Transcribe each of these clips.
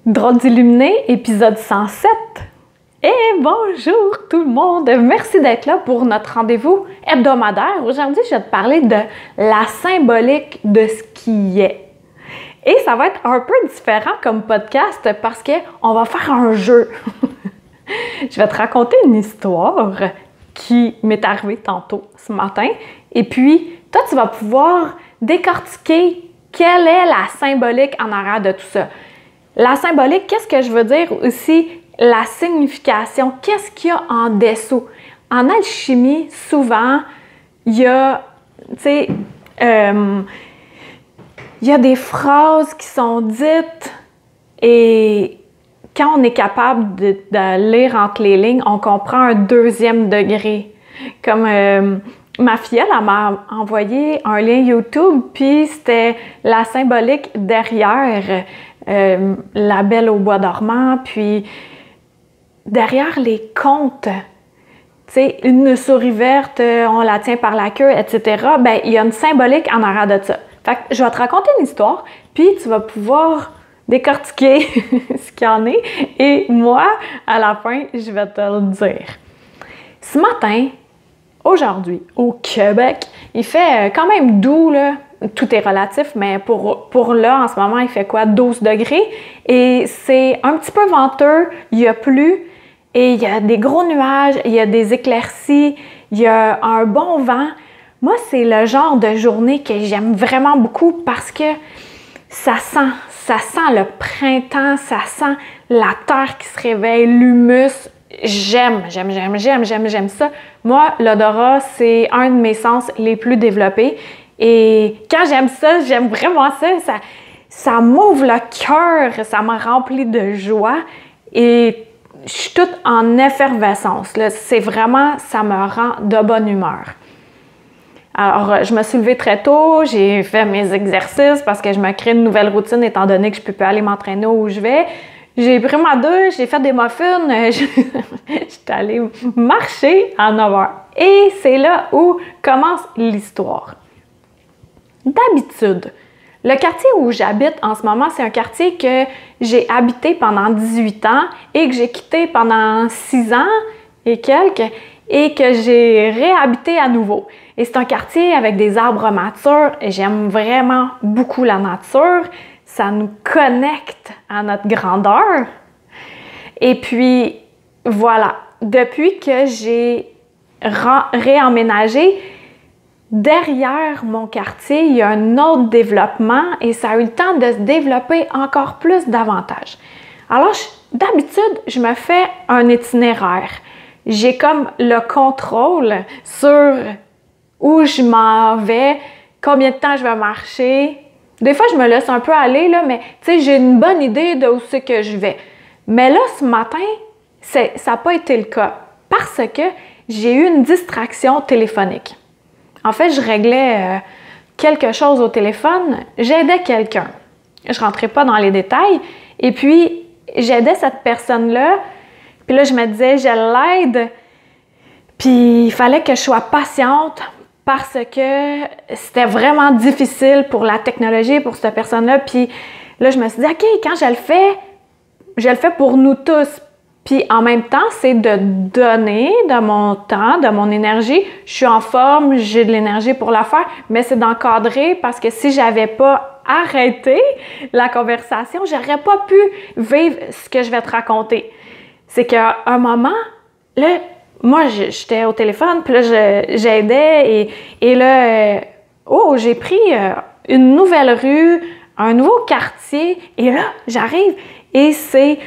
Drôle d'illuminé, épisode 107. Et bonjour tout le monde! Merci d'être là pour notre rendez-vous hebdomadaire. Aujourd'hui, je vais te parler de la symbolique de ce qui est. Et ça va être un peu différent comme podcast parce qu'on va faire un jeu. Je vais te raconter une histoire qui m'est arrivée tantôt ce matin. Et puis, toi, tu vas pouvoir décortiquer quelle est la symbolique en arrière de tout ça. La symbolique, qu'est-ce que je veux dire aussi? La signification, qu'est-ce qu'il y a en dessous? En alchimie, souvent, il y a, il y a des phrases qui sont dites et quand on est capable de lire entre les lignes, on comprend un deuxième degré. Comme ma fille, elle m'a envoyé un lien YouTube, puis c'était la symbolique derrière la Belle au bois dormant, puis derrière les contes, tu sais, une souris verte, on la tient par la queue, etc. Ben, il y a une symbolique en arrière de ça. Fait que je vais te raconter une histoire, puis tu vas pouvoir décortiquer ce qu'il y en est, et moi, à la fin, je vais te le dire. Ce matin, aujourd'hui, au Québec, il fait quand même doux, là. Tout est relatif, mais pour là, en ce moment, il fait quoi? 12 degrés. Et c'est un petit peu venteux, il y a plu, et il y a des gros nuages, il y a des éclaircies, il y a un bon vent. Moi, c'est le genre de journée que j'aime vraiment beaucoup parce que ça sent le printemps, ça sent la terre qui se réveille, l'humus. J'aime ça. Moi, l'odorat, c'est un de mes sens les plus développés. Et quand j'aime ça, j'aime vraiment ça. Ça m'ouvre le cœur, ça me remplit de joie. Et je suis toute en effervescence. C'est vraiment, ça me rend de bonne humeur. Alors, je me suis levée très tôt, j'ai fait mes exercices parce que je me crée une nouvelle routine étant donné que je ne peux plus aller m'entraîner où je vais. J'ai pris ma douche, j'ai fait des muffins, j'étais allée marcher à 9 h. Et c'est là où commence l'histoire. D'habitude, le quartier où j'habite en ce moment, c'est un quartier que j'ai habité pendant 18 ans et que j'ai quitté pendant 6 ans et quelques et que j'ai réhabité à nouveau. Et c'est un quartier avec des arbres matures et j'aime vraiment beaucoup la nature. Ça nous connecte à notre grandeur. Et puis, voilà, depuis que j'ai réemménagé, derrière mon quartier, il y a un autre développement et ça a eu le temps de se développer encore plus davantage. Alors, d'habitude, je me fais un itinéraire. J'ai comme le contrôle sur où je m'en vais, combien de temps je vais marcher. Des fois, je me laisse un peu aller, là, mais j'ai une bonne idée de où c'est que je vais. Mais là, ce matin, ça n'a pas été le cas parce que j'ai eu une distraction téléphonique. En fait, je réglais quelque chose au téléphone, j'aidais quelqu'un. Je ne rentrais pas dans les détails. Et puis, j'aidais cette personne-là. Puis là, je me disais, je l'aide. Puis, il fallait que je sois patiente parce que c'était vraiment difficile pour la technologie, pour cette personne-là. Puis là, je me suis dit, OK, quand je le fais pour nous tous. Puis en même temps, c'est de donner de mon temps, de mon énergie. Je suis en forme, j'ai de l'énergie pour la faire, mais c'est d'encadrer parce que si j'avais pas arrêté la conversation, j'aurais pas pu vivre ce que je vais te raconter. C'est qu'à un moment, là, moi, j'étais au téléphone, puis là, j'aidais et là, j'ai pris une nouvelle rue, un nouveau quartier, et là, j'arrive et c'est...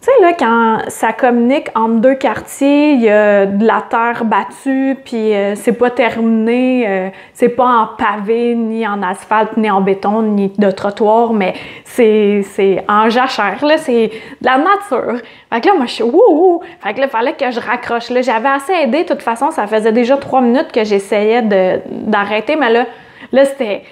Tu sais, là, quand ça communique entre deux quartiers, il y a de la terre battue, puis c'est pas terminé, c'est pas en pavé, ni en asphalte, ni en béton, ni de trottoir, mais c'est en jachère, là, c'est de la nature. Fait que là, moi, je suis wouhou! Fait que là, il fallait que je raccroche. Là, j'avais assez aidé, de toute façon, ça faisait déjà 3 minutes que j'essayais d'arrêter, mais là c'était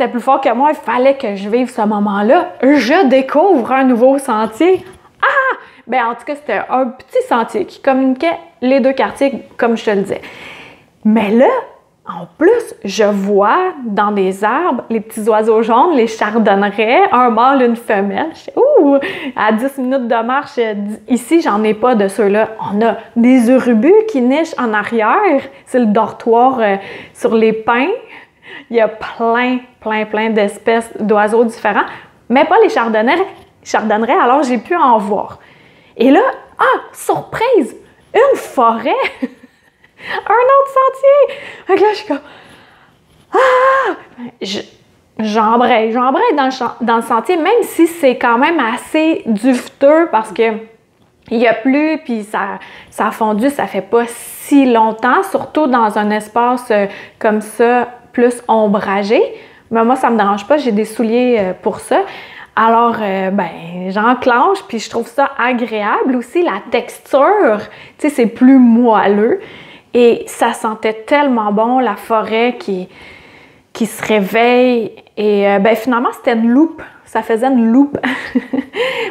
plus fort que moi, il fallait que je vive ce moment-là. Je découvre un nouveau sentier. Ah! Ben, en tout cas, c'était un petit sentier qui communiquait les deux quartiers, comme je te le disais. Mais là, En plus, je vois dans des arbres les petits oiseaux jaunes, les chardonnerets, un mâle, une femelle. Je dis, ouh, à 10 minutes de marche, ici, j'en ai pas de ceux-là. On a des urubus qui nichent en arrière. C'est le dortoir sur les pins. Il y a plein d'espèces d'oiseaux différents, mais pas les chardonnerets, alors j'ai pu en voir. Et là, surprise, une forêt! Un autre sentier! Fait que là, je suis comme... J'embraye dans le sentier, même si c'est quand même assez duveteux parce que il a plu, puis ça a fondu, ça fait pas si longtemps, surtout dans un espace comme ça, plus ombragé. Mais moi, ça me dérange pas, j'ai des souliers pour ça. Alors, j'enclenche, puis je trouve ça agréable aussi. La texture, tu sais, c'est plus moelleux. Et ça sentait tellement bon, la forêt qui se réveille. Et finalement, c'était une loupe. Ça faisait une loupe.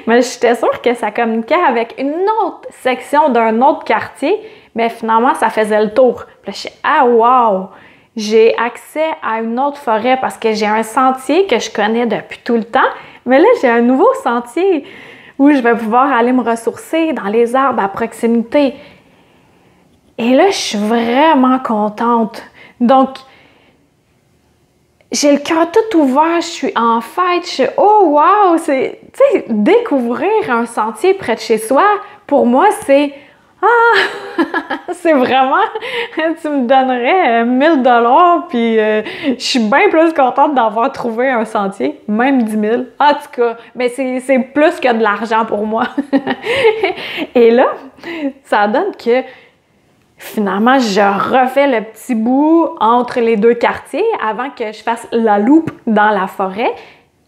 Mais j'étais sûre que ça communiquait avec une autre section d'un autre quartier. Mais finalement, ça faisait le tour. Puis là, je suis wow! J'ai accès à une autre forêt parce que j'ai un sentier que je connais depuis tout le temps. Mais là, j'ai un nouveau sentier où je vais pouvoir aller me ressourcer dans les arbres à proximité. Et là, je suis vraiment contente. Donc, j'ai le cœur tout ouvert, je suis en fête, je suis « Oh, wow! » C'est, tu sais, découvrir un sentier près de chez soi, pour moi, c'est « Ah! » C'est vraiment, tu me donnerais 1000 $, puis je suis bien plus contente d'avoir trouvé un sentier, même 10 000. En tout cas, mais c'est plus que de l'argent pour moi. Et là, ça donne que finalement, je refais le petit bout entre les deux quartiers avant que je fasse la loupe dans la forêt.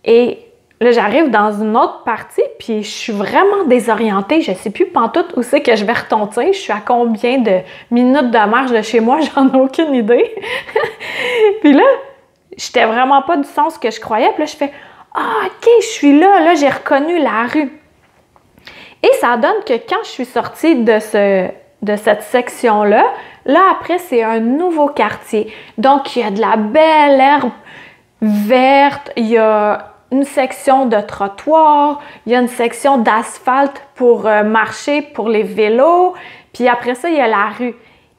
Et là, j'arrive dans une autre partie, puis je suis vraiment désorientée. Je ne sais plus pantoute où c'est que je vais retomber. Je suis à combien de minutes de marche de chez moi? J'en ai aucune idée. Puis là, j'étais vraiment pas du sens que je croyais. Puis là, je fais « Ah, OK, je suis là. Là, j'ai reconnu la rue. » Et ça donne que quand je suis sortie de cette section-là, là, après, c'est un nouveau quartier. Donc, il y a de la belle herbe verte, il y a une section de trottoir, il y a une section d'asphalte pour marcher pour les vélos, puis après ça, il y a la rue.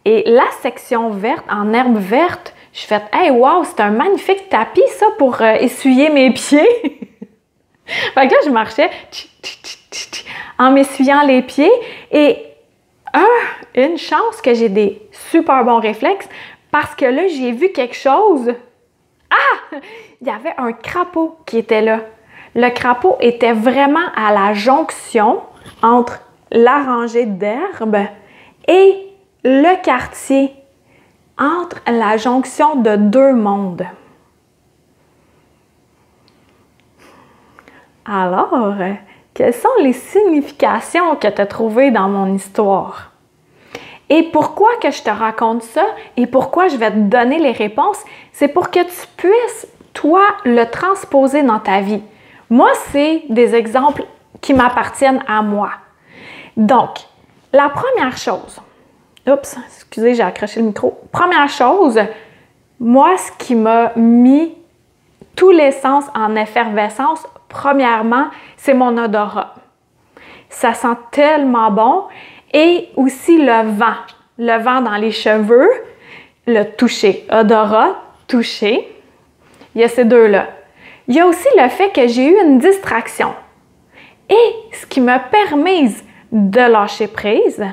Et la section verte, en herbe verte, je fais « Hey, wow, c'est un magnifique tapis, ça, pour essuyer mes pieds! » Fait que là, je marchais en m'essuyant les pieds et une chance que j'ai des super bons réflexes parce que là, j'ai vu quelque chose. Ah! Il y avait un crapaud qui était là. Le crapaud était vraiment à la jonction entre la rangée d'herbes et le quartier, entre la jonction de deux mondes. Alors, quelles sont les significations que tu as trouvées dans mon histoire? Et pourquoi que je te raconte ça et pourquoi je vais te donner les réponses? C'est pour que tu puisses, toi, le transposer dans ta vie. Moi, c'est des exemples qui m'appartiennent à moi. Donc, la première chose, oups, excusez, j'ai accroché le micro. Première chose, moi, ce qui m'a mis tous les sens en effervescence, premièrement, c'est mon odorat. Ça sent tellement bon. Et aussi le vent dans les cheveux, le toucher, odorat, toucher. Il y a ces deux-là. Il y a aussi le fait que j'ai eu une distraction. Et ce qui m'a permis de lâcher prise,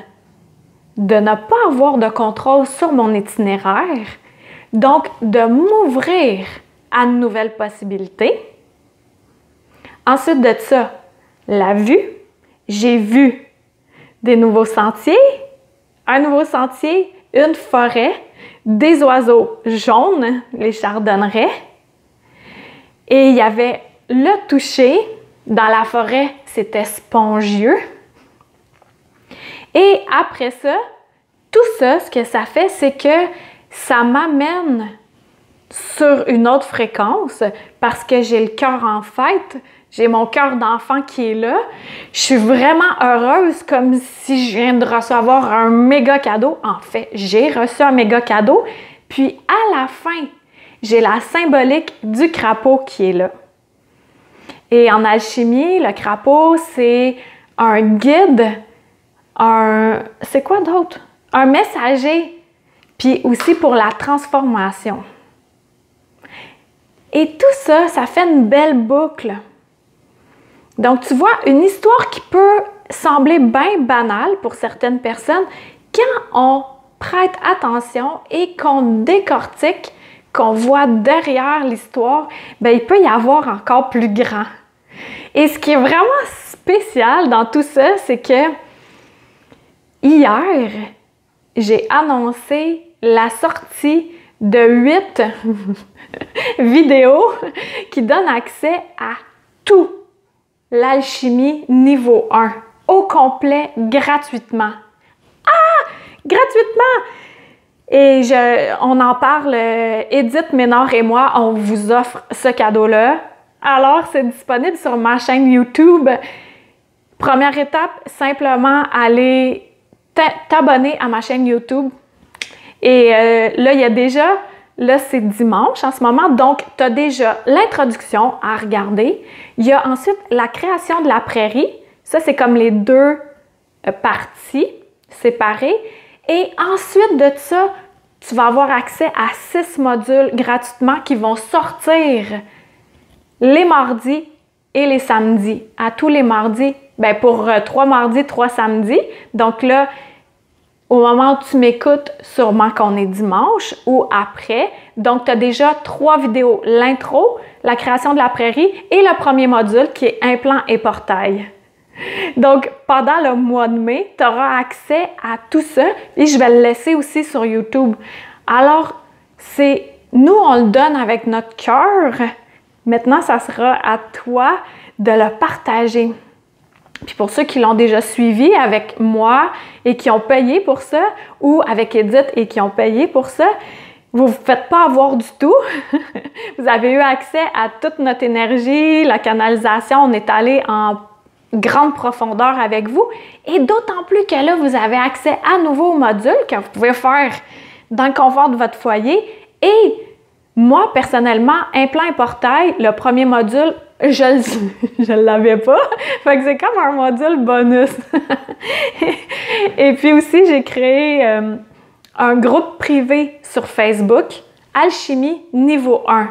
de ne pas avoir de contrôle sur mon itinéraire, donc de m'ouvrir à de nouvelles possibilités. Ensuite de ça, la vue. J'ai vu des nouveaux sentiers, un nouveau sentier, une forêt, des oiseaux jaunes, les chardonnerets. Et il y avait le toucher. Dans la forêt, c'était spongieux. Et après ça, tout ça, ce que ça fait, c'est que ça m'amène sur une autre fréquence parce que j'ai le cœur en fête. J'ai mon cœur d'enfant qui est là. Je suis vraiment heureuse comme si je viens de recevoir un méga cadeau. En fait, j'ai reçu un méga cadeau Puis à la fin, j'ai la symbolique du crapaud qui est là. Et en alchimie, le crapaud, c'est un guide, c'est quoi d'autre? Un messager, puis aussi pour la transformation. Et tout ça, ça fait une belle boucle. Donc, tu vois, une histoire qui peut sembler bien banale pour certaines personnes, quand on prête attention et qu'on décortique, qu'on voit derrière l'histoire, bien, il peut y avoir encore plus grand. Et ce qui est vraiment spécial dans tout ça, c'est que hier, j'ai annoncé la sortie de 8 vidéos qui donnent accès à tout l'alchimie niveau 1 au complet gratuitement. Ah! Gratuitement! Et on en parle, Edith Ménard et moi, on vous offre ce cadeau-là. Alors, c'est disponible sur ma chaîne YouTube. Première étape, simplement aller t'abonner à ma chaîne YouTube. Et là, il y a déjà, là, c'est dimanche en ce moment, donc tu as déjà l'introduction à regarder. Il y a ensuite la création de la prairie. Ça, c'est comme les deux parties séparées. Et ensuite de ça, tu vas avoir accès à 6 modules gratuitement qui vont sortir les mardis et les samedis. À tous les mardis, bien pour 3 mardis, 3 samedis. Donc là, au moment où tu m'écoutes, sûrement qu'on est dimanche ou après. Donc, tu as déjà 3 vidéos. L'intro, la création de la prairie et le premier module qui est implant et portail. Donc, pendant le mois de mai, tu auras accès à tout ça et je vais le laisser aussi sur YouTube. Alors, nous, on le donne avec notre cœur. Maintenant, ça sera à toi de le partager. Puis pour ceux qui l'ont déjà suivi avec moi et qui ont payé pour ça, ou avec Edith et qui ont payé pour ça, vous ne vous faites pas avoir du tout. Vous avez eu accès à toute notre énergie, la canalisation, on est allé en grande profondeur avec vous. Et d'autant plus que là, vous avez accès à nouveau au module que vous pouvez faire dans le confort de votre foyer. Et moi, personnellement, implant et portail, le premier module, je ne l'avais pas. Fait que c'est comme un module bonus. Et puis aussi, j'ai créé un groupe privé sur Facebook, Alchimie niveau 1.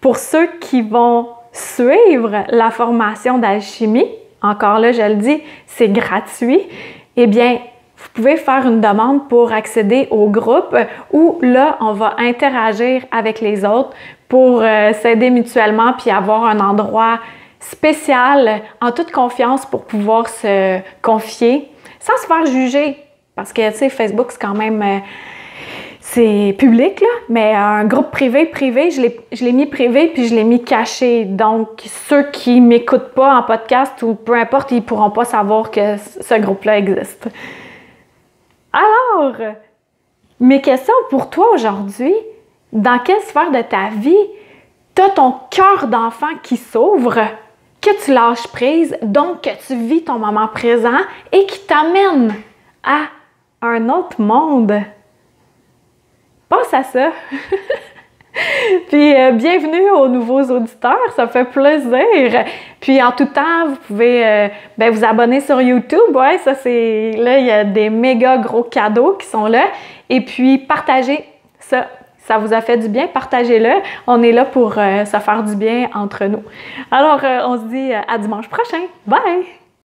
Pour ceux qui vont suivre la formation d'alchimie, encore là, je le dis, c'est gratuit, eh bien, vous pouvez faire une demande pour accéder au groupe où là, on va interagir avec les autres pour s'aider mutuellement puis avoir un endroit spécial en toute confiance pour pouvoir se confier sans se faire juger. Parce que, tu sais, Facebook, c'est quand même... c'est public, là, mais un groupe privé, je l'ai mis privé puis je l'ai mis caché. Donc, ceux qui ne m'écoutent pas en podcast ou peu importe, ils ne pourront pas savoir que ce groupe-là existe. Alors, mes questions pour toi aujourd'hui, dans quelle sphère de ta vie tu as ton cœur d'enfant qui s'ouvre, que tu lâches prise, donc que tu vis ton moment présent et qui t'amène à un autre monde? Pense à ça! Puis, bienvenue aux nouveaux auditeurs, ça fait plaisir! Puis, en tout temps, vous pouvez vous abonner sur YouTube, ouais, ça c'est... Là, il y a des méga gros cadeaux qui sont là. Et puis, partagez ça. Ça vous a fait du bien, partagez-le. On est là pour se faire du bien entre nous. Alors, on se dit à dimanche prochain. Bye!